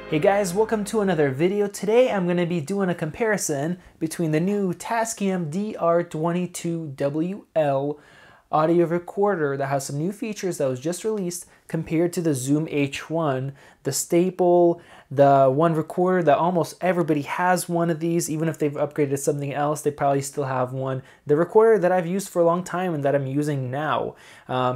Hey guys, welcome to another video. Today I'm going to be doing a comparison between the new Tascam DR-22WL audio recorder that has some new features that was just released compared to the Zoom H1, the staple, the one recorder that almost everybody has one of these. Even if they've upgraded to something else, they probably still have one. The recorder that I've used for a long time and that I'm using now.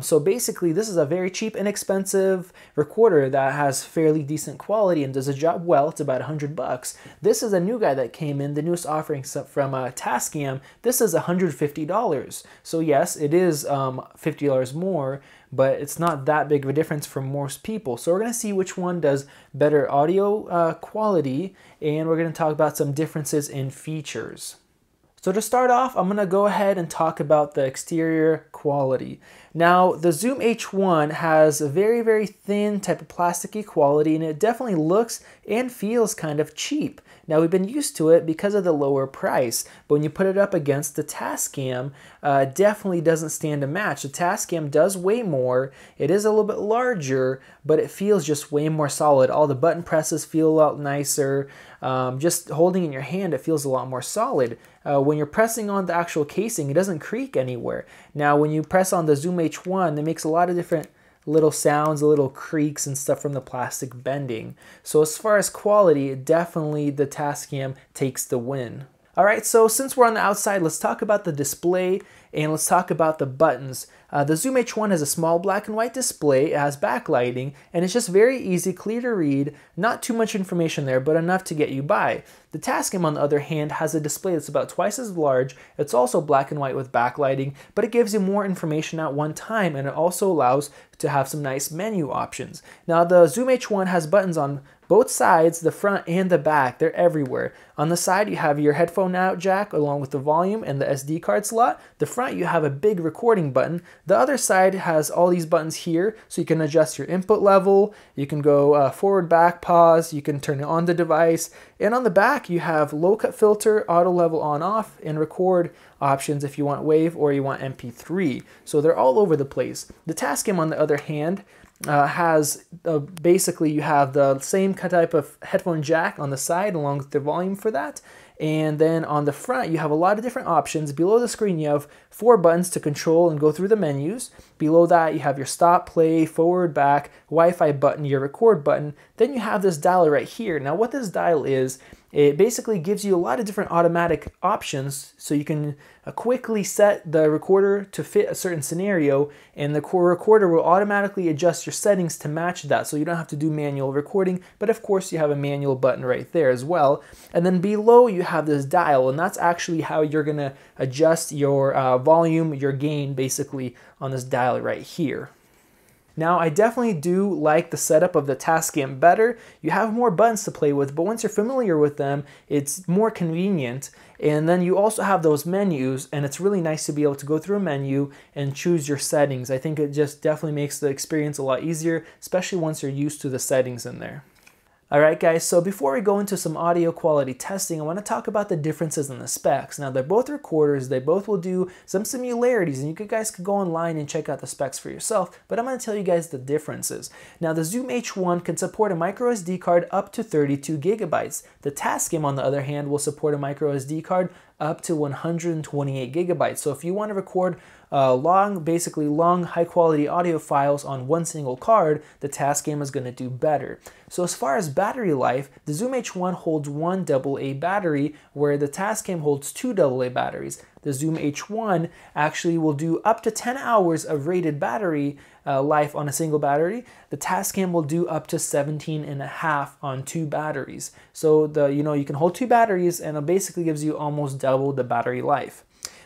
So basically this is a very cheap, inexpensive recorder that has fairly decent quality and does a job well. It's about $100. This is a new guy that came in, the newest offering from Tascam. This is $150. So yes, it is $50 more, but it's not that big of a difference for most people. So we're going to see which one does better audio quality, and we're going to talk about some differences in features. So to start off, I'm going to go ahead and talk about the exterior quality. Now, the Zoom H1 has a very, very thin type of plasticky quality, and it definitely looks and feels kind of cheap. Now, we've been used to it because of the lower price, but when you put it up against the Tascam, it definitely doesn't stand a match. The Tascam does weigh more, it is a little bit larger, but it feels just way more solid. All the button presses feel a lot nicer. Just holding in your hand, it feels a lot more solid. When you're pressing on the actual casing, it doesn't creak anywhere. Now, when you press on the Zoom H1, it makes a lot of different little sounds, little creaks and stuff from the plastic bending. So as far as quality, definitely the Tascam takes the win. All right, so since we're on the outside, let's talk about the display and let's talk about the buttons. The Zoom H1 has a small black and white display, it has backlighting, and it's just very easy, clear to read, not too much information there, but enough to get you by. The Tascam, on the other hand, has a display that's about twice as large. It's also black and white with backlighting, but it gives you more information at one time, and it also allows to have some nice menu options. Now, the Zoom H1 has buttons on both sides, the front and the back. They're everywhere. On the side, you have your headphone out jack along with the volume and the SD card slot. The front, you have a big recording button. The other side has all these buttons here, so you can adjust your input level. You can go forward, back, pause. You can turn it on the device. And on the back, you have low cut filter, auto level on off, and record options if you want WAV or you want MP3. So they're all over the place. The Tascam, on the other hand, has basically you have the same type of headphone jack on the side along with the volume for that, and then on the front you have a lot of different options. Below the screen you have 4 buttons to control and go through the menus. Below that you have your stop, play, forward, back, Wi-Fi button, your record button. Then you have this dial right here. Now what this dial is, it basically gives you a lot of different automatic options, so you can quickly set the recorder to fit a certain scenario, and the recorder will automatically adjust your settings to match that, so you don't have to do manual recording, but of course you have a manual button right there as well. And then below you have this dial, and that's actually how you're going to adjust your volume, your gain, basically on this dial right here. Now, I definitely do like the setup of the Tascam better. You have more buttons to play with, but once you're familiar with them, it's more convenient. And then you also have those menus, and it's really nice to be able to go through a menu and choose your settings. I think it just definitely makes the experience a lot easier, especially once you're used to the settings in there. Alright guys, so before we go into some audio quality testing, I want to talk about the differences in the specs. Now, they're both recorders, they both will do some similarities, and you guys could go online and check out the specs for yourself, but I'm going to tell you guys the differences. Now, the Zoom H1 can support a micro SD card up to 32 gigabytes. The Tascam, on the other hand, will support a micro SD card up to 128 gigabytes. So if you want to record basically long, high-quality audio files on one single card, the Tascam is going to do better. So as far as battery life, the Zoom H1 holds 1 AA battery, where the Tascam holds 2 AA batteries. The Zoom H1 actually will do up to 10 hours of rated battery life on a single battery. The Tascam will do up to 17.5 on 2 batteries. So you can hold 2 batteries, and it basically gives you almost double the battery life.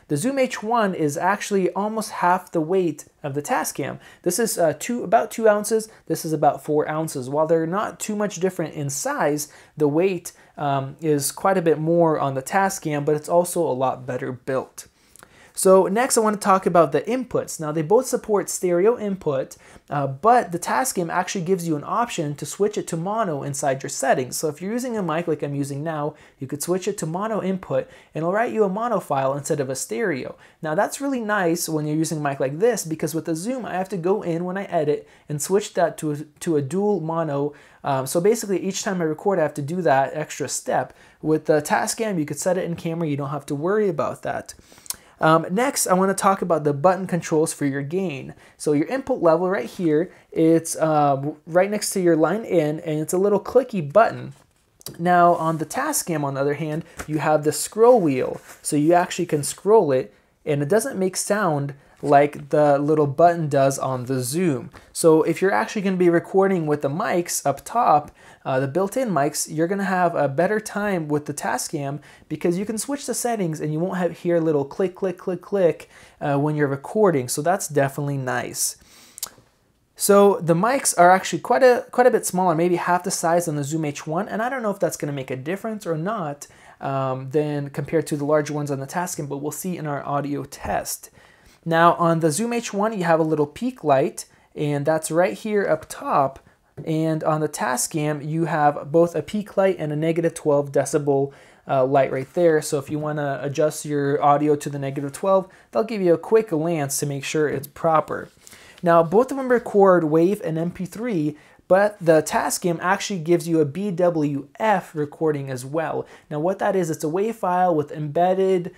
The Zoom H1 is actually almost half the weight of the Tascam. This is about 2 ounces. This is about 4 ounces. While they're not too much different in size, the weight is quite a bit more on the Tascam, but it's also a lot better built. So next I want to talk about the inputs. Now they both support stereo input, but the Tascam actually gives you an option to switch it to mono inside your settings. So if you're using a mic like I'm using now, you could switch it to mono input and it'll write you a mono file instead of a stereo. Now that's really nice when you're using a mic like this, because with the Zoom I have to go in when I edit and switch that to a dual mono. So basically each time I record I have to do that extra step. With the Tascam you could set it in camera, you don't have to worry about that. Next, I want to talk about the button controls for your gain. So your input level right here, it's right next to your line in, and it's a little clicky button. Now on the Tascam, on the other hand, you have the scroll wheel. So you actually can scroll it, and it doesn't make sound like the little button does on the Zoom. So if you're actually going to be recording with the mics up top, the built-in mics, you're going to have a better time with the Tascam because you can switch the settings and you won't hear a little click, click, click, click when you're recording. So that's definitely nice. So the mics are actually quite a bit smaller, maybe half the size on the Zoom H1, and I don't know if that's going to make a difference or not than compared to the larger ones on the Tascam, but we'll see in our audio test. Now on the Zoom H1 you have a little peak light, and that's right here up top. And on the Tascam, you have both a peak light and a negative 12 decibel light right there. So if you want to adjust your audio to the negative 12, they'll give you a quick glance to make sure it's proper. Now, both of them record WAV and MP3, but the Tascam actually gives you a BWF recording as well. Now, what that is, it's a WAV file with embedded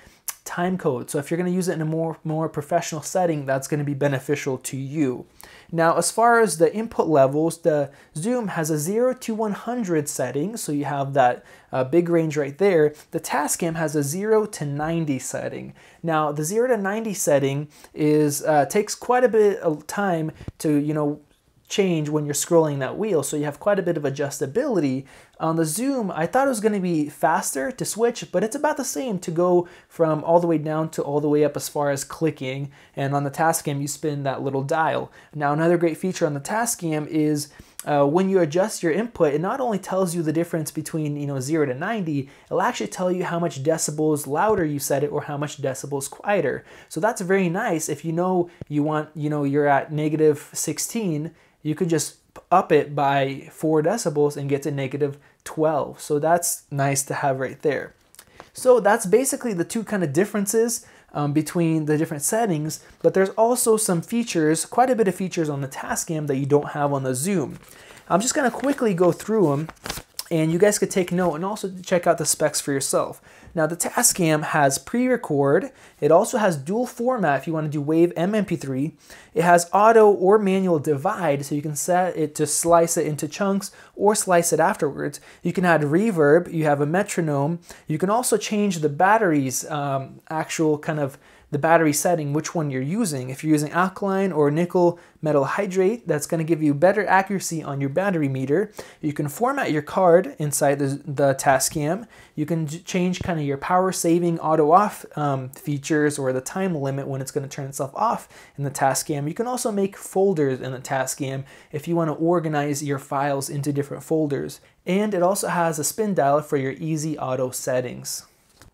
time code. So if you're going to use it in a more professional setting, that's going to be beneficial to you. Now, as far as the input levels, the Zoom has a 0 to 100 setting, so you have that big range right there. The Tascam has a 0 to 90 setting. Now, the 0 to 90 setting is takes quite a bit of time to, change when you're scrolling that wheel, so you have quite a bit of adjustability. On the Zoom, I thought it was going to be faster to switch, but it's about the same to go from all the way down to all the way up as far as clicking, and on the Tascam you spin that little dial. Now another great feature on the Tascam is when you adjust your input, it not only tells you the difference between 0 to 90, it'll actually tell you how much decibels louder you set it or how much decibels quieter. So that's very nice. If you're at negative 16, you could just up it by 4 decibels and get to negative 12. So that's nice to have right there. So that's basically the two kind of differences between the different settings, but there's also some features, quite a bit of features on the Tascam that you don't have on the Zoom. I'm just going to quickly go through them, and you guys could take note and also check out the specs for yourself. Now the Tascam has pre-record. It also has dual format if you want to do WAV and MP3. It has auto or manual divide, so you can set it to slice it into chunks or slice it afterwards. You can add reverb, you have a metronome. You can also change the battery's the battery setting, which one you're using. If you're using alkaline or nickel metal hydrate, that's going to give you better accuracy on your battery meter. You can format your card inside the Tascam. You can change kind of your power saving auto off features or the time limit when it's going to turn itself off in the Tascam. You can also make folders in the Tascam if you want to organize your files into different folders. And it also has a spin dial for your easy auto settings.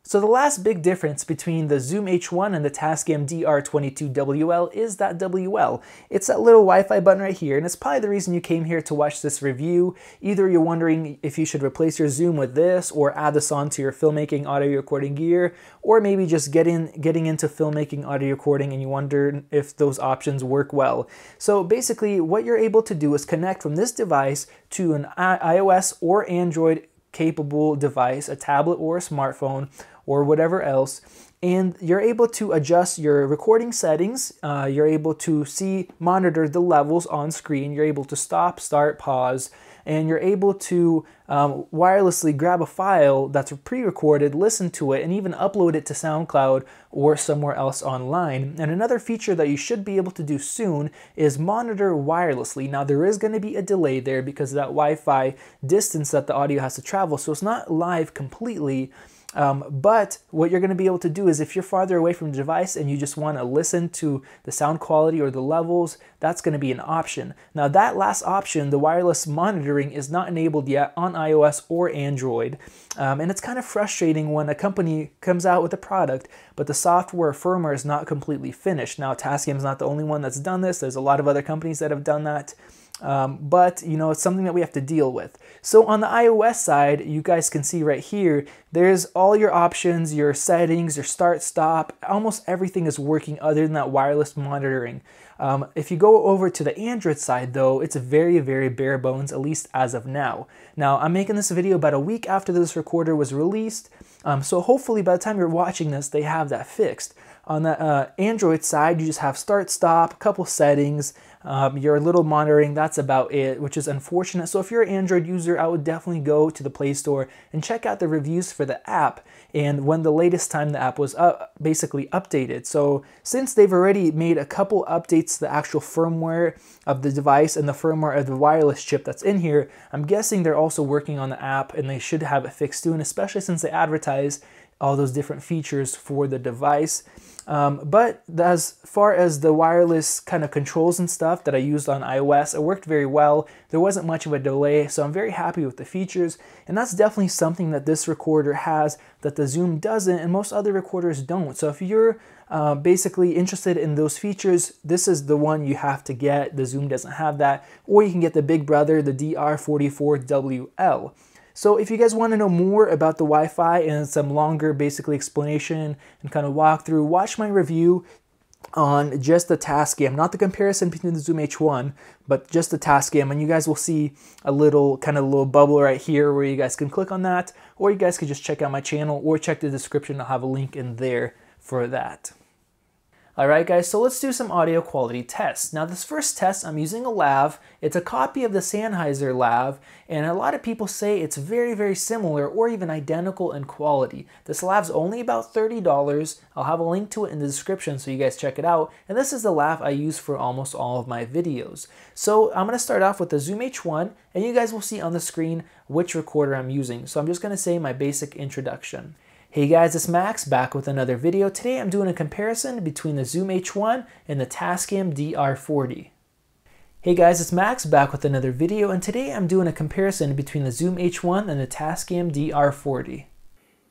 So the last big difference between the Zoom H1 and the Tascam DR-22WL is that WL. It's that little Wi-Fi button right here, and it's probably the reason you came here to watch this review. Either you're wondering if you should replace your Zoom with this or add this on to your filmmaking audio recording gear, or maybe just getting into filmmaking audio recording and you wonder if those options work well. So basically what you're able to do is connect from this device to an iOS or Android capable device, a tablet or a smartphone or whatever else, and you're able to adjust your recording settings. You're able to monitor the levels on screen. You're able to stop, start, pause, and you're able to wirelessly grab a file that's pre-recorded, listen to it, and even upload it to SoundCloud or somewhere else online. And another feature that you should be able to do soon is monitor wirelessly. Now there is going to be a delay there because of that Wi-Fi distance that the audio has to travel, so it's not live completely. But what you're going to be able to do is if you're farther away from the device and you just want to listen to the sound quality or the levels, that's going to be an option. Now that last option, the wireless monitoring, is not enabled yet on iOS or Android. And it's kind of frustrating when a company comes out with a product, but the software firmware is not completely finished. Now Tascam is not the only one that's done this. There's a lot of other companies that have done that. But you know, it's something that we have to deal with. So on the iOS side, you guys can see right here, there's all your options, your settings, your start, stop, almost everything is working other than that wireless monitoring. If you go over to the Android side though, it's very, very bare bones, at least as of now. Now I'm making this video about a week after this recorder was released, so hopefully by the time you're watching this, they have that fixed. On the Android side, you just have start, stop, a couple settings, your little monitoring, that's about it, which is unfortunate. So if you're an Android user, I would definitely go to the Play Store and check out the reviews for the app and when the latest time the app was basically updated. So since they've already made a couple updates to the actual firmware of the device and the firmware of the wireless chip that's in here, I'm guessing they're also working on the app and they should have it fixed soon, especially since they advertise all those different features for the device. But as far as the wireless kind of controls and stuff that I used on iOS, it worked very well. There wasn't much of a delay, so I'm very happy with the features. And that's definitely something that this recorder has that the Zoom doesn't and most other recorders don't. So if you're basically interested in those features, this is the one you have to get. The Zoom doesn't have that. Or you can get the big brother, the DR-22WL. So if you guys want to know more about the Wi-Fi and some longer basically explanation and kind of walkthrough, watch my review on just the Tascam, not the comparison between the Zoom H1, but just the Tascam, and you guys will see a little bubble right here where you guys can click on that, or you guys can just check out my channel or check the description. I'll have a link in there for that. Alright guys, so let's do some audio quality tests. Now this first test, I'm using a lav. It's a copy of the Sennheiser lav, and a lot of people say it's very, very similar or even identical in quality. This lav's only about $30. I'll have a link to it in the description so you guys check it out. And this is the lav I use for almost all of my videos. So I'm going to start off with the Zoom H1, and you guys will see on the screen which recorder I'm using. So I'm just going to say my basic introduction. Hey guys, it's Max back with another video. Today I'm doing a comparison between the Zoom H1 and the Tascam DR-40. Hey guys, it's Max back with another video, and today I'm doing a comparison between the Zoom H1 and the Tascam DR-40.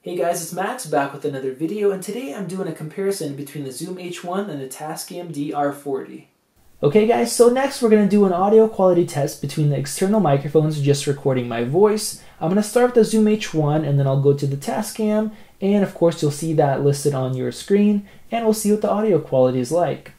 Hey guys, it's Max back with another video, and today I'm doing a comparison between the Zoom H1 and the Tascam DR-40. Okay guys, so next we're going to do an audio quality test between the external microphones just recording my voice. I'm going to start with the Zoom H1 and then I'll go to the Tascam, and of course you'll see that listed on your screen, and we'll see what the audio quality is like.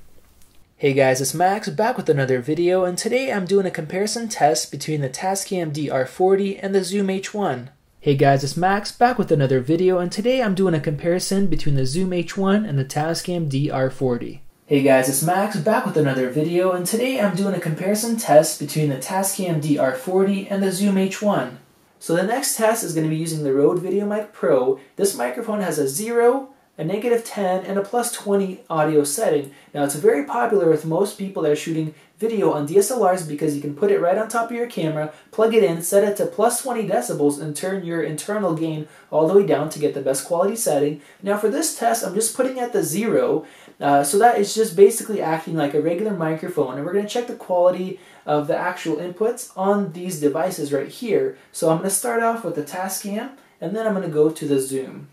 Hey guys, it's Max back with another video, and today I'm doing a comparison test between the Tascam DR-40 and the Zoom H1. Hey guys, it's Max back with another video, and today I'm doing a comparison between the Zoom H1 and the Tascam DR-40. Hey guys, it's Max back with another video, and today I'm doing a comparison test between the Tascam DR-40 and the Zoom H1. So the next test is going to be using the Rode VideoMic Pro. This microphone has a 0, a -10, and a +20 audio setting. Now it's very popular with most people that are shooting video on DSLRs because you can put it right on top of your camera, plug it in, set it to +20 decibels, and turn your internal gain all the way down to get the best quality setting. Now for this test, I'm just putting at the 0, so that is just basically acting like a regular microphone, and we're going to check the quality of the actual inputs on these devices right here. So I'm going to start off with the Tascam, and then I'm going to go to the Zoom.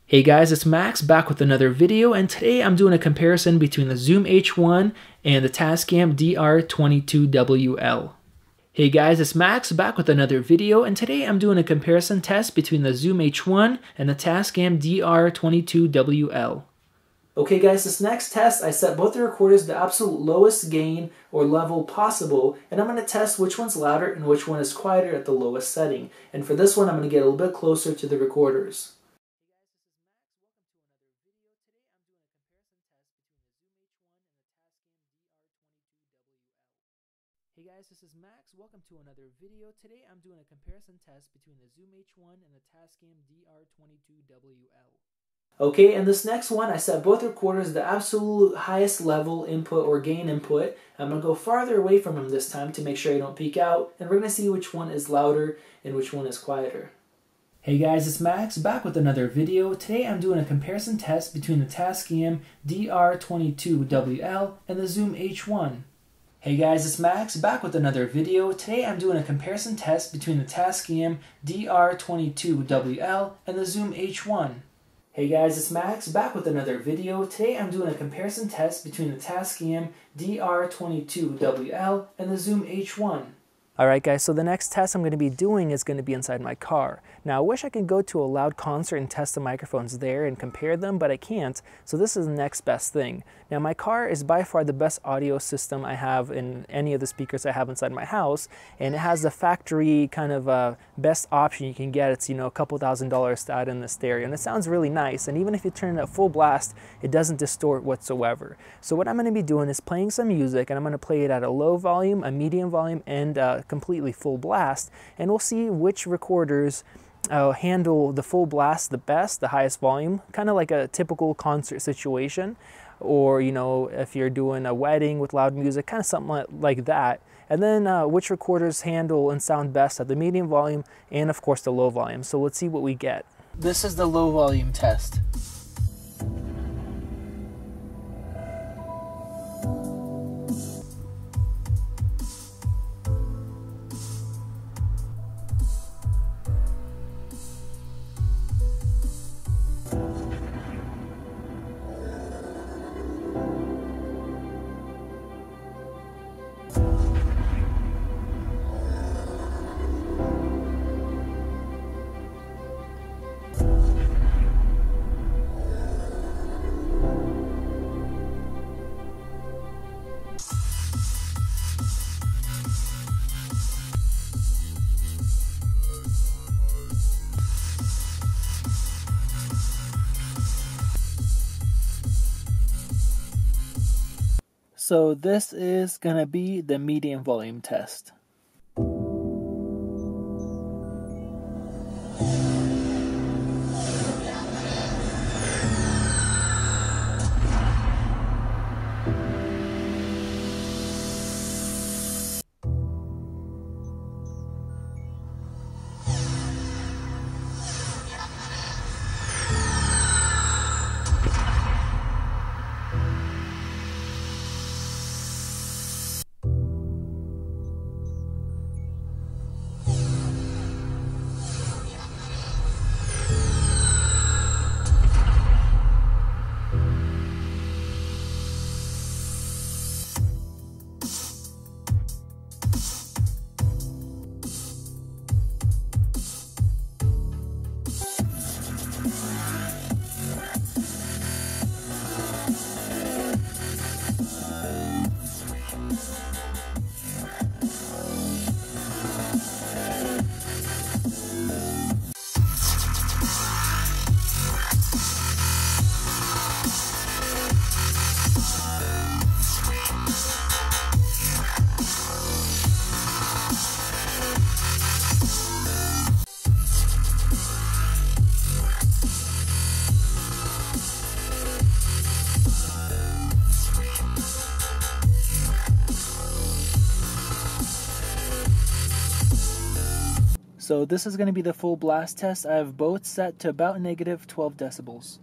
Hey guys, it's Max back with another video, and today I'm doing a comparison between the Zoom H1 and the Tascam DR-22WL. Hey guys, it's Max back with another video, and today I'm doing a comparison test between the Zoom H1 and the Tascam DR-22WL. Okay guys, this next test, I set both the recorders to the absolute lowest gain or level possible, and I'm going to test which one's louder and which one is quieter at the lowest setting. And for this one, I'm going to get a little bit closer to the recorders. Hey guys, this is Max. Welcome to another video. Today I'm doing a comparison test between the Zoom H1 and the Tascam DR-22WL. Okay, and this next one, I set both recorders to the absolute highest level input or gain input. I'm going to go farther away from them this time to make sure I don't peak out, and we're going to see which one is louder and which one is quieter. Hey guys, it's Max, back with another video. Today I'm doing a comparison test between the Tascam DR-22WL and the Zoom H1. Hey guys, it's Max, back with another video. Today I'm doing a comparison test between the Tascam DR-22WL and the Zoom H1. Hey guys, it's Max, back with another video. Today I'm doing a comparison test between the Tascam DR-22WL and the Zoom H1. Alright guys, so the next test I'm going to be doing is going to be inside my car. Now I wish I could go to a loud concert and test the microphones there and compare them, but I can't, so this is the next best thing. Now my car is by far the best audio system I have in any of the speakers I have inside my house, and it has the factory kind of best option you can get. It's, a couple $1,000s to add in the stereo, and it sounds really nice, and even if you turn it at full blast, it doesn't distort whatsoever. So what I'm going to be doing is playing some music, and I'm going to play it at a low volume, a medium volume, and completely full blast, and we'll see which recorders handle the full blast the best, the highest volume, kind of like a typical concert situation, or if you're doing a wedding with loud music, kind of something like that. And then which recorders handle and sound best at the medium volume and of course the low volume. So let's see what we get. This is the low volume test. So this is going to be the medium volume test. So this is going to be the full blast test. I have both set to about negative 12 decibels.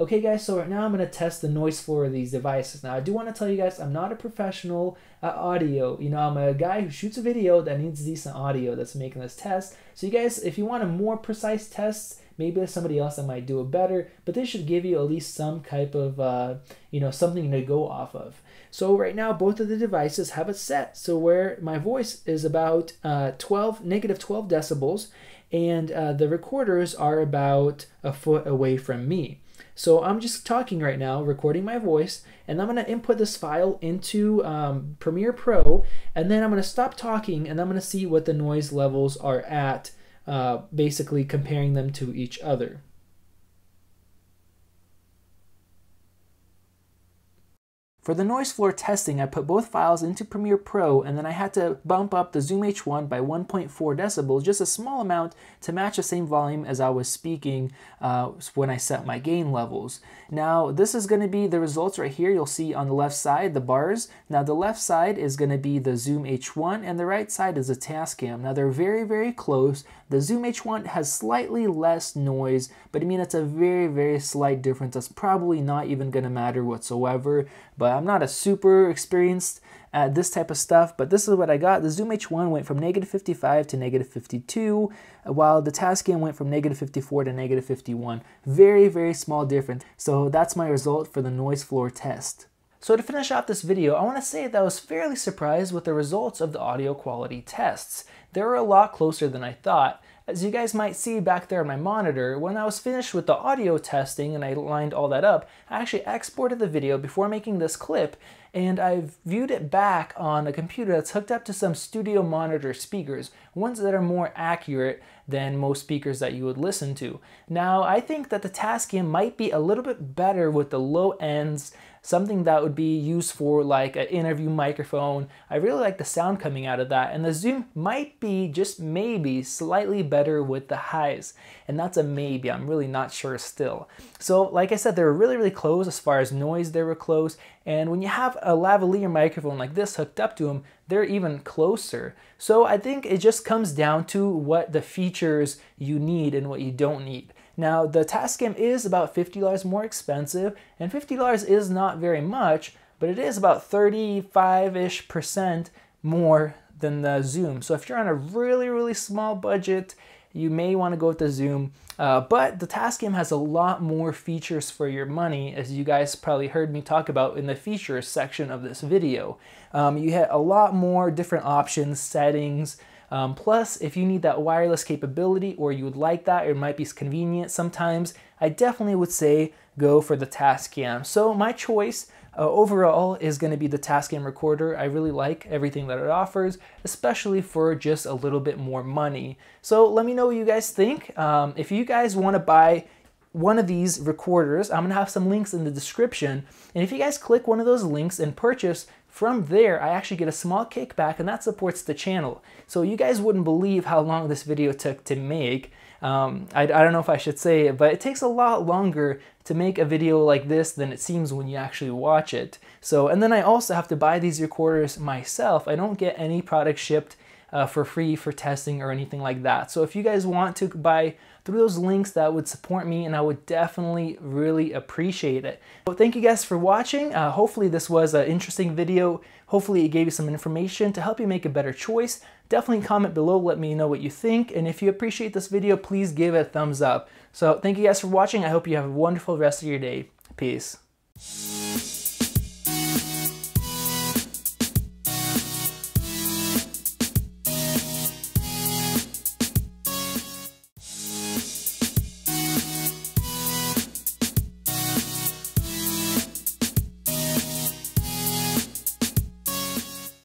Okay guys, so right now I'm going to test the noise floor of these devices. Now I do want to tell you guys I'm not a professional at audio. You know, I'm a guy who shoots a video that needs decent audio that's making this test. So you guys, if you want a more precise test, maybe there's somebody else that might do it better, but this should give you at least some type of, you know, something to go off of. So right now, both of the devices have it set so where my voice is about negative 12 decibels, and the recorders are about a foot away from me. So I'm just talking right now, recording my voice, and I'm going to input this file into Premiere Pro, and then I'm going to stop talking, and I'm going to see what the noise levels are at, basically comparing them to each other. For the noise floor testing, I put both files into Premiere Pro, and then I had to bump up the Zoom H1 by 1.4 decibels, just a small amount to match the same volume as I was speaking when I set my gain levels. Now, this is going to be the results right here. You'll see on the left side, the bars. Now, the left side is going to be the Zoom H1, and the right side is a Tascam. Now, they're very, very close. The Zoom H1 has slightly less noise, but I mean, it's a very, very slight difference. That's probably not even going to matter whatsoever, but I'm not a super experienced at this type of stuff, but this is what I got. The Zoom H1 went from negative 55 to negative 52, while the Tascam went from negative 54 to negative 51. Very, very small difference. So that's my result for the noise floor test. So to finish off this video, I want to say that I was fairly surprised with the results of the audio quality tests. They were a lot closer than I thought. As you guys might see back there on my monitor, when I was finished with the audio testing and I lined all that up, I actually exported the video before making this clip, and I've viewed it back on a computer that's hooked up to some studio monitor speakers, ones that are more accurate than most speakers that you would listen to. Now, I think that the Tascam might be a little bit better with the low ends, something that would be used for like an interview microphone. I really like the sound coming out of that, and the Zoom might be, just maybe, slightly better with the highs, and that's a maybe. I'm really not sure still. So like I said, they were really, really close as far as noise. They were close, and when you have a lavalier microphone like this hooked up to them, they're even closer. So I think it just comes down to what the features you need and what you don't need. Now, the Tascam is about $50 more expensive, and $50 is not very much, but it is about 35-ish% more than the Zoom. So if you're on a really, really small budget, you may want to go with the Zoom. But the Tascam has a lot more features for your money, as you guys probably heard me talk about in the features section of this video. You had a lot more different options, settings. Plus, if you need that wireless capability, or you would like that, or it might be convenient sometimes, I definitely would say go for the Tascam. So my choice overall is going to be the Tascam recorder. I really like everything that it offers, especially for just a little bit more money. So let me know what you guys think. If you guys want to buy one of these recorders, I'm going to have some links in the description, and if you guys click one of those links and purchase, from there I actually get a small kickback, and that supports the channel. So you guys wouldn't believe how long this video took to make. I don't know if I should say it, but it takes a lot longer to make a video like this than it seems when you actually watch it. So, and then I also have to buy these recorders myself. I don't get any product shipped for free for testing or anything like that. So if you guys want to buy through those links, that would support me, and I would definitely really appreciate it. So thank you guys for watching. Hopefully this was an interesting video. Hopefully it gave you some information to help you make a better choice. Definitely comment below, let me know what you think, and if you appreciate this video, please give it a thumbs up. So thank you guys for watching. I hope you have a wonderful rest of your day. Peace.